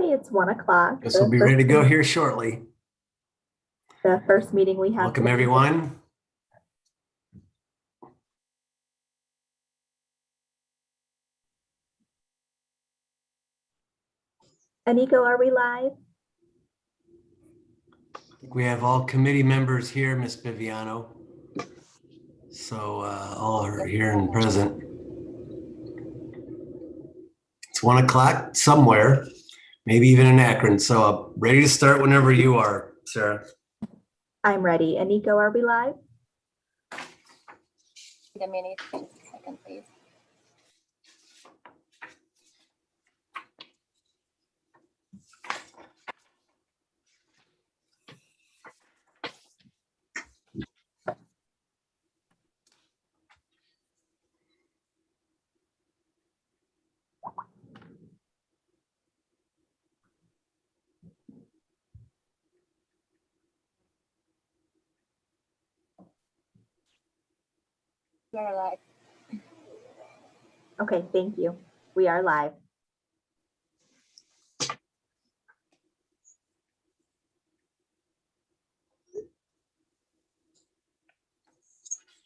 Okay, it's 1 o'clock. Guess we'll be ready to go here shortly. The first meeting we have. Welcome, everyone. Aniko, are we live? I think we have all committee members here, Ms. Viviano. So all are here and present. It's 1 o'clock somewhere, maybe even in Akron. So ready to start whenever you are, Sarah. I'm ready. Aniko, are we live? Give me a second, please. You're live. Okay, thank you. We are live.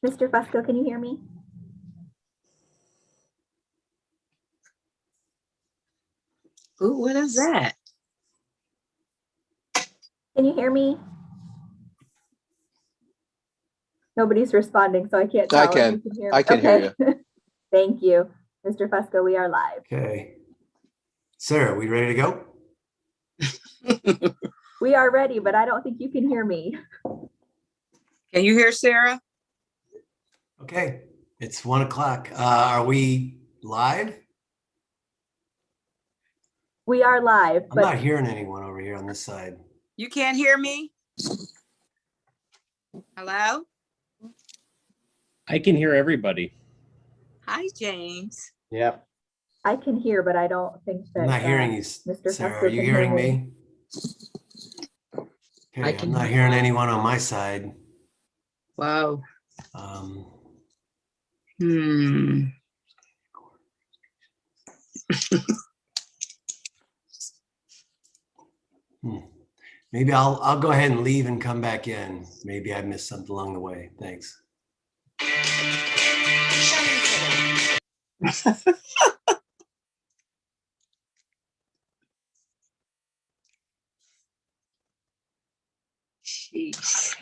Mr. Fusco, can you hear me? Ooh, what is that? Can you hear me? Nobody's responding, so I can't tell. I can. If you hear me. I can hear you. Thank you. Mr. Fusco, we are live. Okay. Sarah, we ready to go? We are ready, but I don't think you can hear me. Can you hear Sarah? Okay, it's 1 o'clock. Are we live? We are live, I'm but not hearing anyone over here on this side. You can't hear me? Hello? I can hear everybody. Hi, James. Yep. I can hear, but I don't think that I'm not hearing you, Mr. Sarah. Fusco Are you can hear hearing me? Okay, I'm not hearing anyone on my side. Wow. Hmm. Maybe I'll go ahead and leave and come back in. Maybe I missed something along the way. Thanks. Jeez.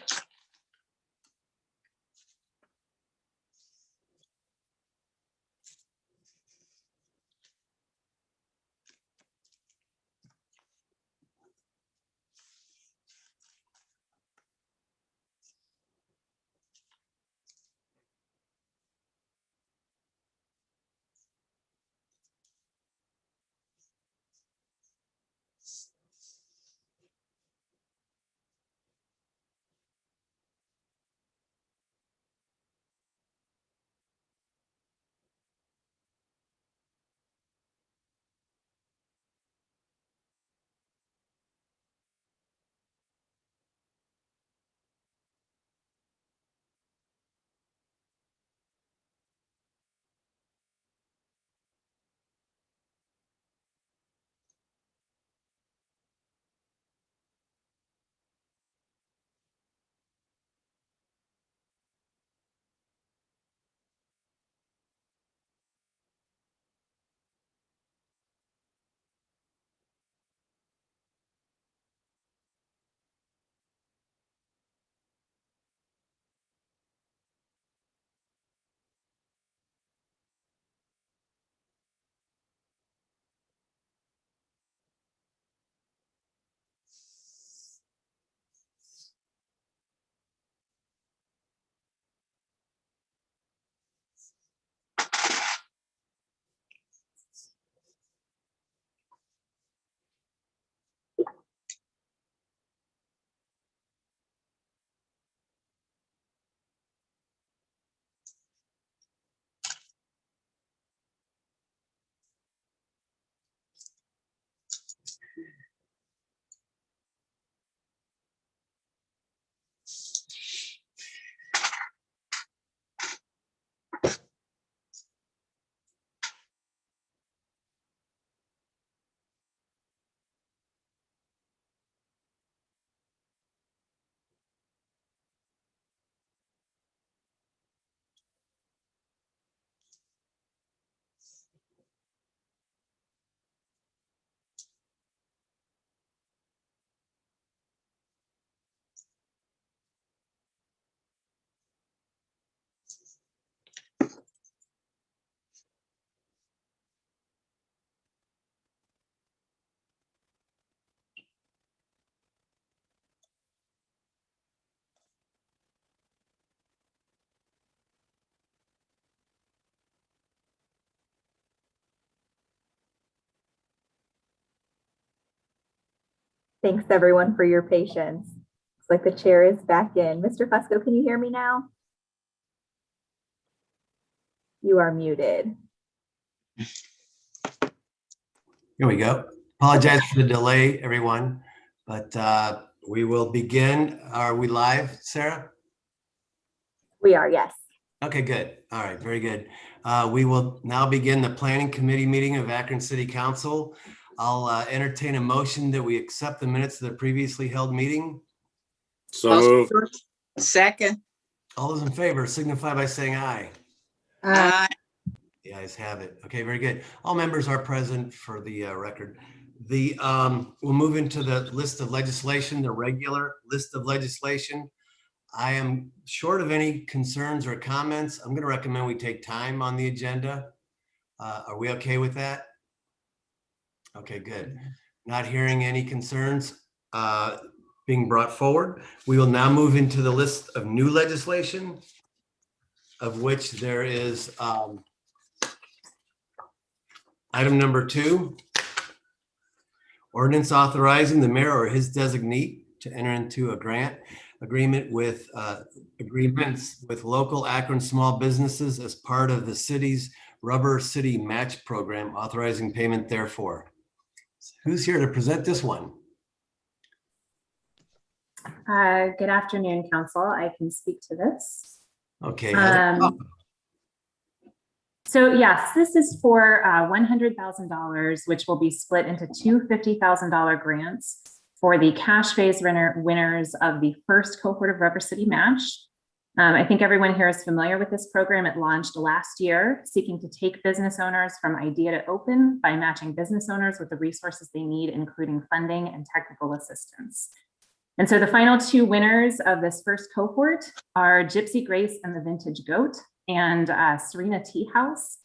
Thanks everyone for your patience. Looks like the chair is back in. Mr. Fusco, can you hear me now? You are muted. Here we go. Apologize for the delay, everyone, but we will begin. Are we live, Sarah? We are, yes. Okay, good. All right, very good. We will now begin the Planning Committee meeting of Akron City Council. I'll entertain a motion that we accept the minutes of the previously held meeting. So moved. Second. All those in favor signify by saying aye. Aye. The ayes have it. Okay, very good. All members are present for the record. We'll move into the list of legislation, the regular list of legislation. I am short of any concerns or comments. I'm going to recommend we take time on the agenda. Are we okay with that? Okay, good. Not hearing any concerns being brought forward. We will now move into the list of new legislation, of which there is item number 2, ordinance authorizing the mayor or his designee to enter into a grant agreement with agreements with local Akron small businesses as part of the city's Rubber City Match Program, authorizing payment therefore. Who's here to present this one? Good afternoon, Council. I can speak to this. Okay. So yes, this is for $100,000, which will be split into two $50,000 grants for the cash phase winners of the first cohort of Rubber City Match. I think everyone here is familiar with this program. It launched last year, seeking to take business owners from idea to open by matching business owners with the resources they need, including funding and technical assistance. And so the final two winners of this first cohort are Gypsy Grace and the Vintage Goat and Serena Tea House.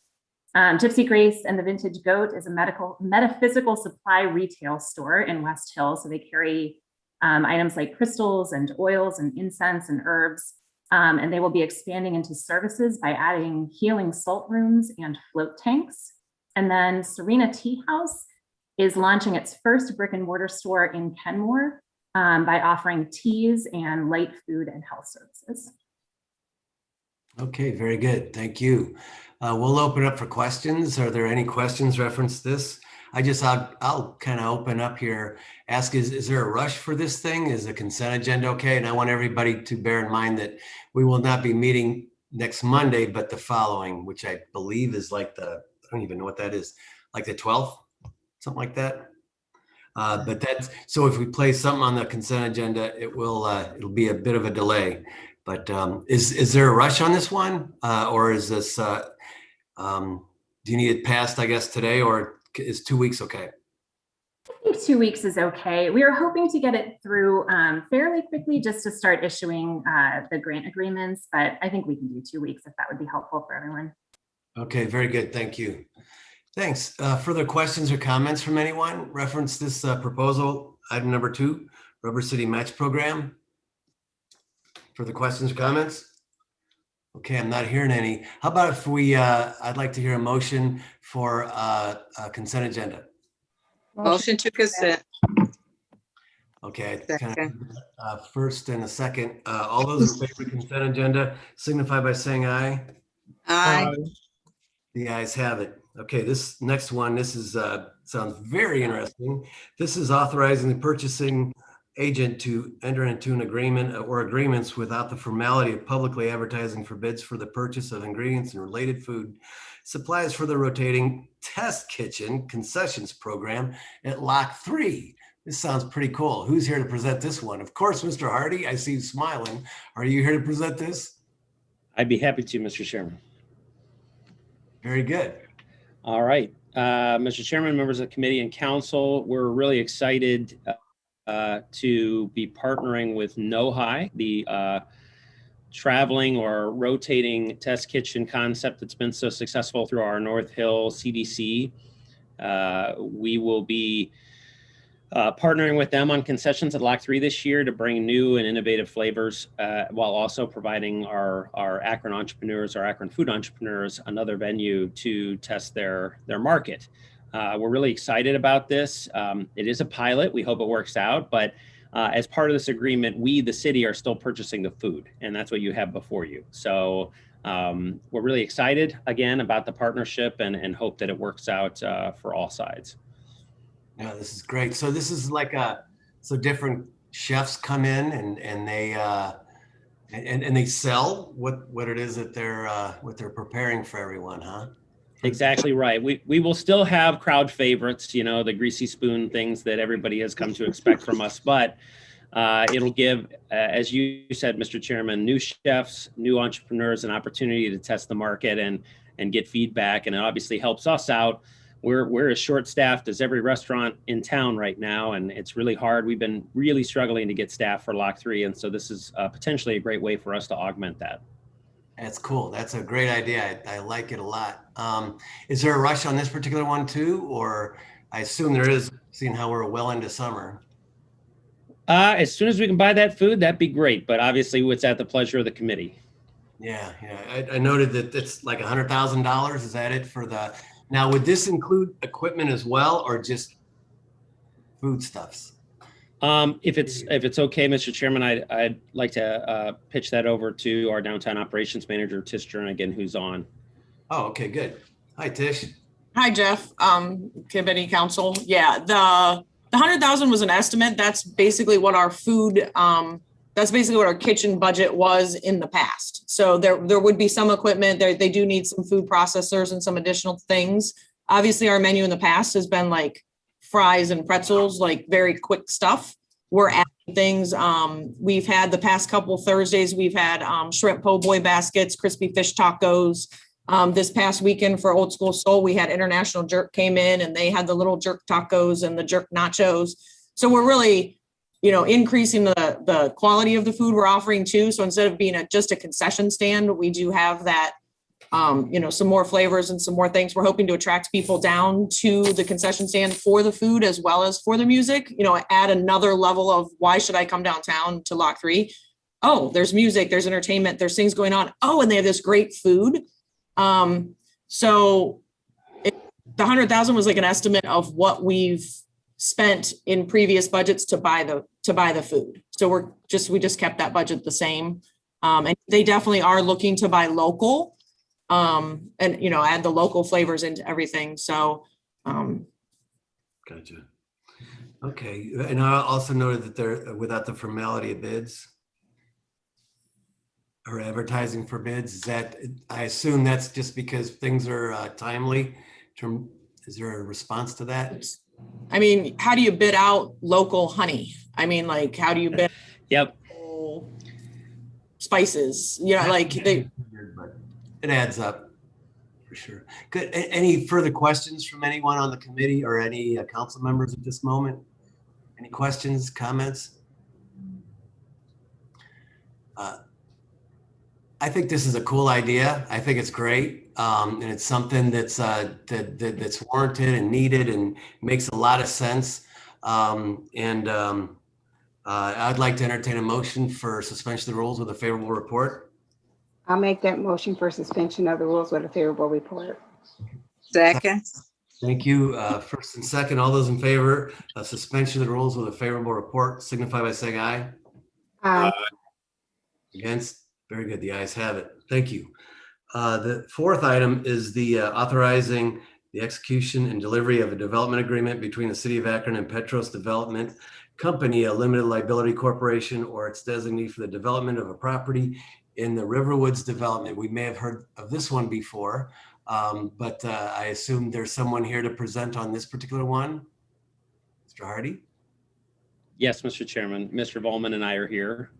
Gypsy Grace and the Vintage Goat is a metaphysical supply retail store in West Hill. So they carry items like crystals and oils and incense and herbs. And they will be expanding into services by adding healing salt rooms and float tanks. And then Serena Tea House is launching its first brick and mortar store in Kenmore by offering teas and light food and health services. Okay, very good. Thank you. We'll open up for questions. Are there any questions reference this? I'll kind of open up here, ask, is there a rush for this thing? Is the consent agenda okay? And I want everybody to bear in mind that we will not be meeting next Monday, but the following, which I believe is like I don't even know what that is, like the 12th, something like that. But that's, so if we place something on the consent agenda, it'll be a bit of a delay. But is there a rush on this one? Or is this, do you need it passed, I guess, today, or is 2 weeks okay? I think 2 weeks is okay. We are hoping to get it through fairly quickly just to start issuing the grant agreements, but I think we can do 2 weeks if that would be helpful for everyone. Okay, very good. Thank you. Thanks. Further questions or comments from anyone? Reference this proposal, item number 2, Rubber City Match Program. Further questions or comments? Okay, I'm not hearing any. How about if we, I'd like to hear a motion for a consent agenda. Motion to consent. Okay, Second. first and a second. All those in favor of consent agenda signify by saying aye. Aye. The ayes have it. Okay, this next one, this is sounds very interesting. This is authorizing the purchasing agent to enter into an agreement or agreements without the formality of publicly advertising for bids for the purchase of ingredients and related food supplies for the rotating test kitchen concessions program at Lock 3. This sounds pretty cool. Who's here to present this one? Of course, Mr. Hardy, I see you smiling. Are you here to present this? I'd be happy to, Mr. Chairman. Very good. All right. Mr. Chairman, members of the committee and council, we're really excited to be partnering with NoHi, the traveling or rotating test kitchen concept that's been so successful through our North Hill CDC. We will be partnering with them on concessions at Lock 3 this year to bring new and innovative flavors while also providing our Akron entrepreneurs, our Akron food entrepreneurs, another venue to test their market. We're really excited about this. It is a pilot. We hope it works out, but as part of this agreement, we, the city, are still purchasing the food, and that's what you have before you. So we're really excited again about the partnership and hope that it works out for all sides. Yeah, this is great. So this is like so different chefs come in and they and they sell what it is that what they're preparing for everyone, huh? Exactly right. We will still have crowd favorites, you know, the greasy spoon things that everybody has come to expect from us, but it'll give, as you said, Mr. Chairman, new chefs, new entrepreneurs an opportunity to test the market and get feedback. And it obviously helps us out. We're as short-staffed as every restaurant in town right now, and it's really hard. We've been really struggling to get staff for Lock 3, and so this is potentially a great way for us to augment that. That's cool. That's a great idea. I like it a lot. Is there a rush on this particular one too, or I assume there is, seeing how we're well into summer? As soon as we can buy that food, that'd be great, but obviously it's at the pleasure of the committee. Yeah. I noted that it's like $100,000. Is that it for the? Now, would this include equipment as well, or just foodstuffs? If it's okay, Mr. Chairman, I'd like to pitch that over to our downtown operations manager, Tish Jernigan, who's on. Oh, okay, good. Hi, Tish. Hi, Jeff, committee council. Yeah, the 100,000 was an estimate. That's basically what our food, that's basically what our kitchen budget was in the past. So there would be some equipment there. They do need some food processors and some additional things. Obviously, our menu in the past has been like fries and pretzels, like very quick stuff. We're adding things. We've had the past couple Thursdays, we've had shrimp po' boy baskets, crispy fish tacos. This past weekend for Old School Soul, we had International Jerk came in and they had the little jerk tacos and the jerk nachos. So we're really, increasing the quality of the food we're offering too. So instead of being just a concession stand, we do have that, some more flavors and some more things. We're hoping to attract people down to the concession stand for the food as well as for the music, add another level of why should I come downtown to Lock 3? Oh, there's music, there's entertainment, there's things going on. Oh, and they have this great food. So the 100,000 was like an estimate of what we've spent in previous budgets to buy the food. So we just kept that budget the same. And they definitely are looking to buy local, and add the local flavors into everything. So, Gotcha. Okay. And I also noted that they're without the formality of bids or advertising for bids. Is that, I assume that's just because things are timely. Is there a response to that? I mean, how do you bid out local honey? I mean, like, how do you bid Yep. local spices? But it adds up for sure. Good. Any further questions from anyone on the committee or any council members at this moment? Any questions, comments? I think this is a cool idea. I think it's great, and it's something that's that's warranted and needed and makes a lot of sense. I'd like to entertain a motion for suspension of the rules with a favorable report. I'll make that motion for suspension of the rules with a favorable report. Second. Thank you. First and second, all those in favor of suspension of the rules with a favorable report signify by saying aye. Aye. Against? Very good. The ayes have it. Thank you. The fourth item is the authorizing the execution and delivery of a development agreement between the City of Akron and Petros Development Company, a limited liability corporation, or its designee for the development of a property in the Riverwoods development. We may have heard of this one before, but I assume there's someone here to present on this particular one. Mr. Hardy? Yes, Mr. Chairman. Mr. Volman and I are here.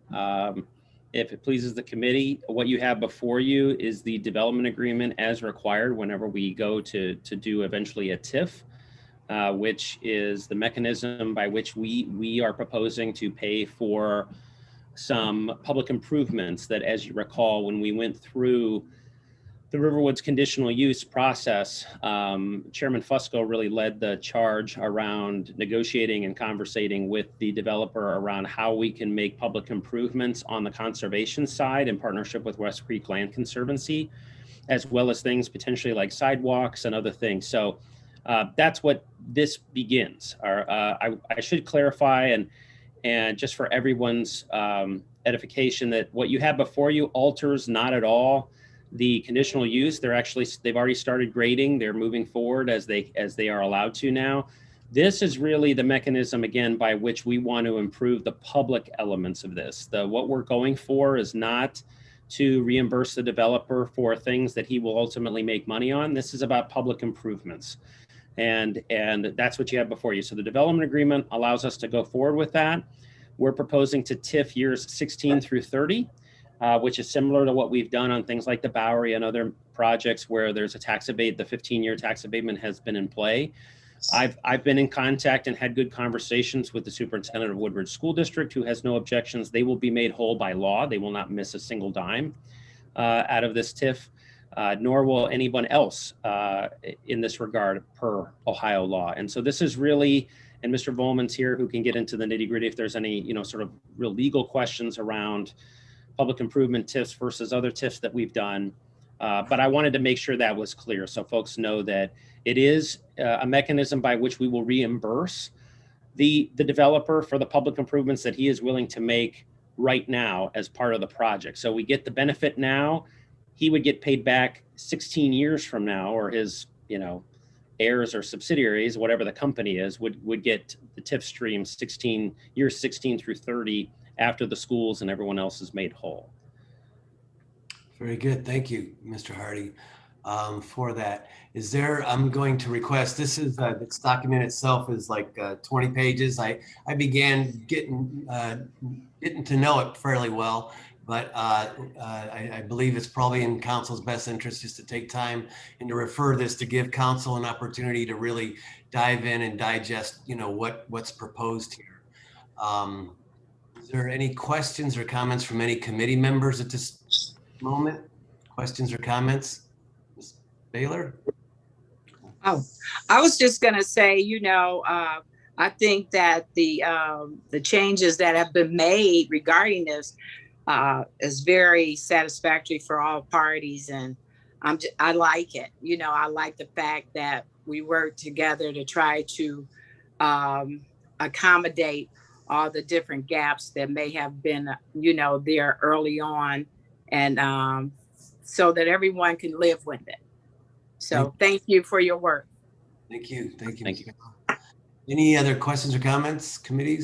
If it pleases the committee, what you have before you is the development agreement as required whenever we go to do eventually a TIF, which is the mechanism by which we are proposing to pay for some public improvements that, as you recall, when we went through the Riverwoods conditional use process, Chairman Fusco really led the charge around negotiating and conversating with the developer around how we can make public improvements on the conservation side in partnership with West Creek Land Conservancy, as well as things potentially like sidewalks and other things. So That's what this begins. I should clarify and just for everyone's edification that what you have before you alters not at all the conditional use. They've already started grading. They're moving forward as they are allowed to now. This is really the mechanism, again, by which we want to improve the public elements of this. What we're going for is not to reimburse the developer for things that he will ultimately make money on. This is about public improvements. And that's what you have before you. So the development agreement allows us to go forward with that. We're proposing to TIF years 16 through 30, which is similar to what we've done on things like the Bowery and other projects where there's a tax abate, the 15-year tax abatement has been in play. I've been in contact and had good conversations with the superintendent of Woodbridge School District, who has no objections. They will be made whole by law. They will not miss a single dime out of this TIF, nor will anyone else in this regard per Ohio law. And so this is really, and Mr. Volman's here who can get into the nitty gritty if there's any, sort of real legal questions around public improvement TIFs versus other TIFs that we've done. But I wanted to make sure that was clear so folks know that it is a mechanism by which we will reimburse the developer for the public improvements that he is willing to make right now as part of the project. So we get the benefit now. He would get paid back 16 years from now, or his, heirs or subsidiaries, whatever the company is, would get the TIF stream years 16 through 30 after the schools and everyone else is made whole. Very good. Thank you, Mr. Hardy, for that. I'm going to request, this document itself is like 20 pages. I began getting to know it fairly well, but I believe it's probably in council's best interest just to take time and to refer this to give council an opportunity to really dive in and digest, what's proposed here. Is there any questions or comments from any committee members at this moment? Questions or comments? Ms. Baylor? Oh, I was just going to say, I think that the changes that have been made regarding this is very satisfactory for all parties, and I like it. I like the fact that we work together to try to accommodate all the different gaps that may have been, there early on, and so that everyone can live with it. So thank you for your work. Thank you. Thank you. Thank you. Any other questions or comments, committee,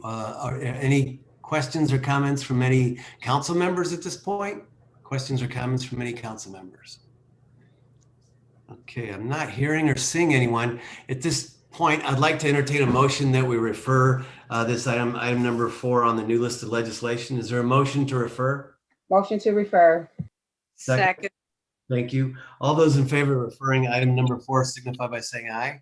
or any questions or comments from any council members at this point? Questions or comments from any council members? Okay, I'm not hearing or seeing anyone. At this point, I'd like to entertain a motion that we refer this item number 4 on the new list of legislation. Is there a motion to refer? Motion to refer. Second. Thank you. All those in favor of referring item number 4 signify by saying aye.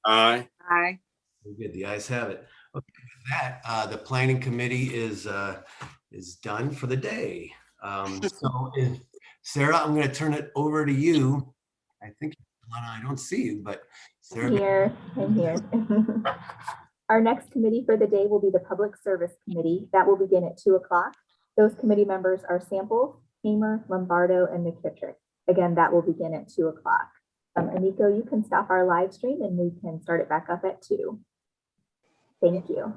Aye. Aye. Very good. The ayes have it. Okay, with that, the planning committee is done for the day. So Sarah, I'm going to turn it over to you. I think I don't see you, but Sarah. I'm here. Our next committee for the day will be the Public Service Committee. That will begin at 2 o'clock. Those committee members are Samples, Hamer, Lombardo, and McKittrick. Again, that will begin at 2 o'clock. Aniko, you can stop our live stream and we can start it back up at 2. Thank you.